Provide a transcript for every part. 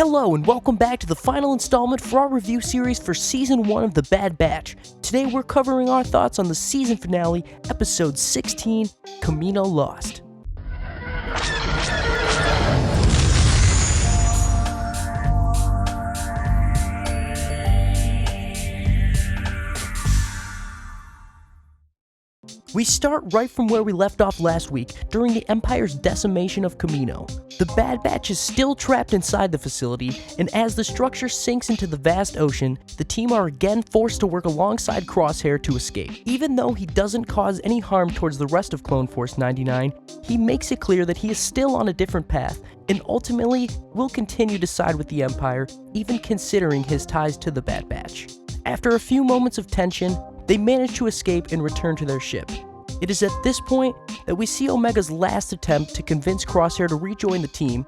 Hello and welcome back to the final installment for our review series for Season 1 of The Bad Batch. Today we're covering our thoughts on the season finale, Episode 16, Kamino Lost. We start right from where we left off last week, during the Empire's decimation of Kamino. The Bad Batch is still trapped inside the facility, and as the structure sinks into the vast ocean, the team are again forced to work alongside Crosshair to escape. Even though he doesn't cause any harm towards the rest of Clone Force 99, he makes it clear that he is still on a different path, and ultimately will continue to side with the Empire, even considering his ties to the Bad Batch. After a few moments of tension, they manage to escape and return to their ship. It is at this point that we see Omega's last attempt to convince Crosshair to rejoin the team,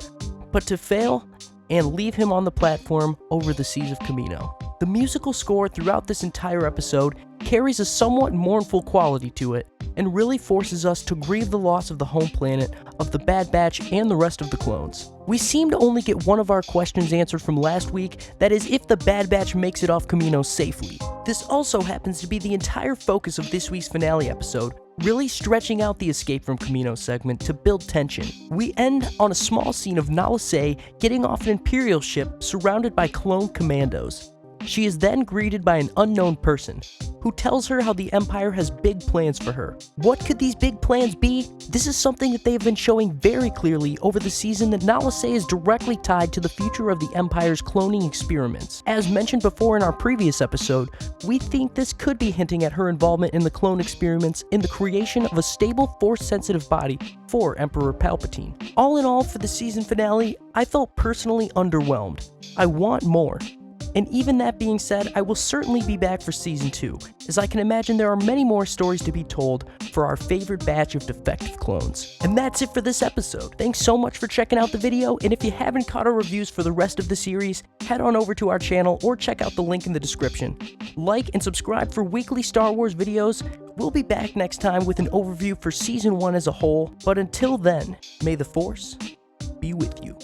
but to fail and leave him on the platform over the seas of Kamino. The musical score throughout this entire episode carries a somewhat mournful quality to it, and really forces us to grieve the loss of the home planet of the Bad Batch and the rest of the clones. We seem to only get one of our questions answered from last week, that is if the Bad Batch makes it off Kamino safely. This also happens to be the entire focus of this week's finale episode, really stretching out the escape from Kamino segment to build tension. We end on a small scene of Nala Se getting off an Imperial ship surrounded by clone commandos. She is then greeted by an unknown person, who tells her how the Empire has big plans for her. What could these big plans be? This is something that they have been showing very clearly over the season, that Nala Se is directly tied to the future of the Empire's cloning experiments. As mentioned before in our previous episode, we think this could be hinting at her involvement in the clone experiments in the creation of a stable Force-sensitive body for Emperor Palpatine. All in all, for the season finale, I felt personally underwhelmed. I want more. And even that being said, I will certainly be back for Season 2, as I can imagine there are many more stories to be told for our favorite batch of defective clones. And that's it for this episode. Thanks so much for checking out the video, and if you haven't caught our reviews for the rest of the series, head on over to our channel or check out the link in the description. Like and subscribe for weekly Star Wars videos. We'll be back next time with an overview for Season 1 as a whole, but until then, may the Force be with you.